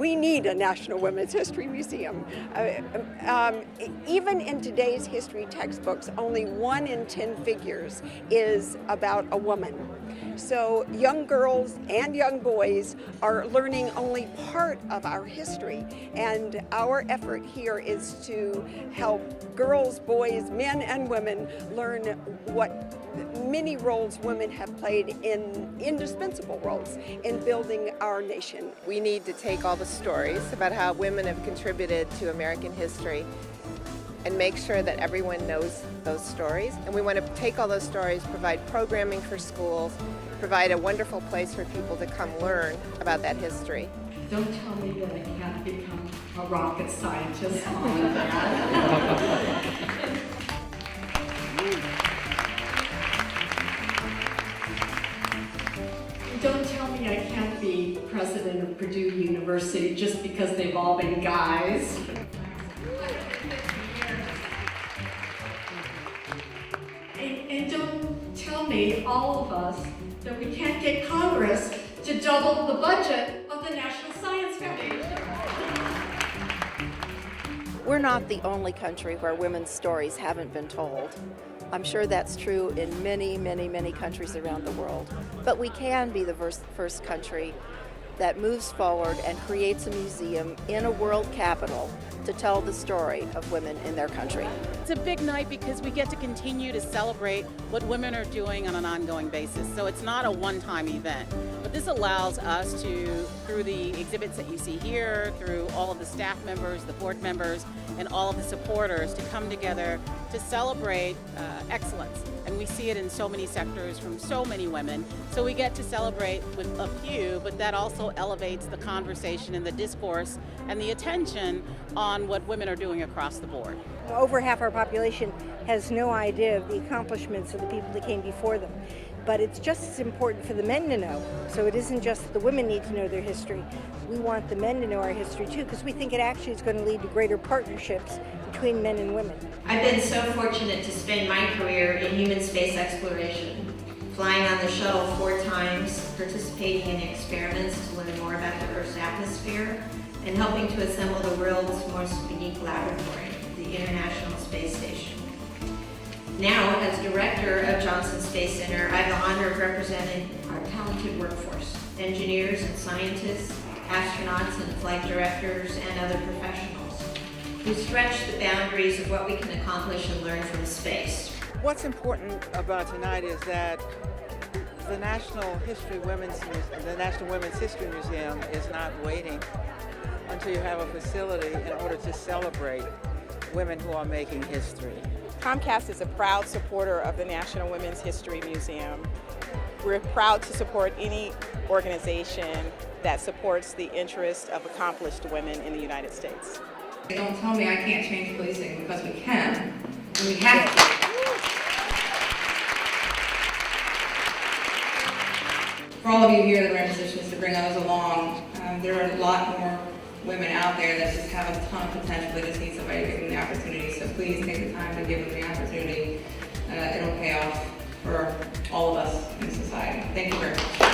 We need a National Women's History Museum. Even in today's history textbooks, only 1 in 10 figures is about a woman. So young girls and young boys are learning only part of our history, and our effort here is to help girls, boys, men, and women learn what many roles women have played in indispensable roles in building our nation. We need to take all the stories about how women have contributed to American history and make sure that everyone knows those stories. And we want to take all those stories, provide programming for schools, provide a wonderful place for people to come learn about that history. Don't tell me that I can't become a rocket scientist on that. Don't tell me I can't be president of Purdue University just because they've all been guys. And don't tell me, all of us, that we can't get Congress to double the budget of the National Science Foundation. We're not the only country where women's stories haven't been told. I'm sure that's true in many, many, many countries around the world. But we can be the first country that moves forward and creates a museum in a world capital to tell the story of women in their country. It's a big night because we get to continue to celebrate what women are doing on an ongoing basis. So it's not a one-time event, but this allows us to, through the exhibits that you see here, through all of the staff members, the board members, and all of the supporters to come together to celebrate excellence. And we see it in so many sectors from so many women. So we get to celebrate with a few, but that also elevates the conversation and the discourse and the attention on what women are doing across the board. Over half our population has no idea of the accomplishments of the people that came before them. But it's just as important for the men to know. So it isn't just that the women need to know their history. We want the men to know our history too, because we think it actually is going to lead to greater partnerships between men and women. I've been so fortunate to spend my career in human space exploration, flying on the shuttle 4 times, participating in experiments to learn more about the Earth's atmosphere, and helping to assemble the world's most unique laboratory, the International Space Station. Now, as director of Johnson Space Center, I have the honor of representing our talented workforce, engineers and scientists, astronauts and flight directors, and other professionals who stretch the boundaries of what we can accomplish and learn from space. What's important about tonight is that the National Women's History Museum is not waiting until you have a facility in order to celebrate women who are making history. Comcast is a proud supporter of the National Women's History Museum. We're proud to support any organization that supports the interests of accomplished women in the United States. Don't tell me I can't change policing, because we can, and we have to. For all of you here that are in positions to bring others along, there are a lot more women out there that just have a ton of potential. They just need somebody to give them the opportunity. So please take the time to give them the opportunity. It'll pay off for all of us in society. Thank you very much.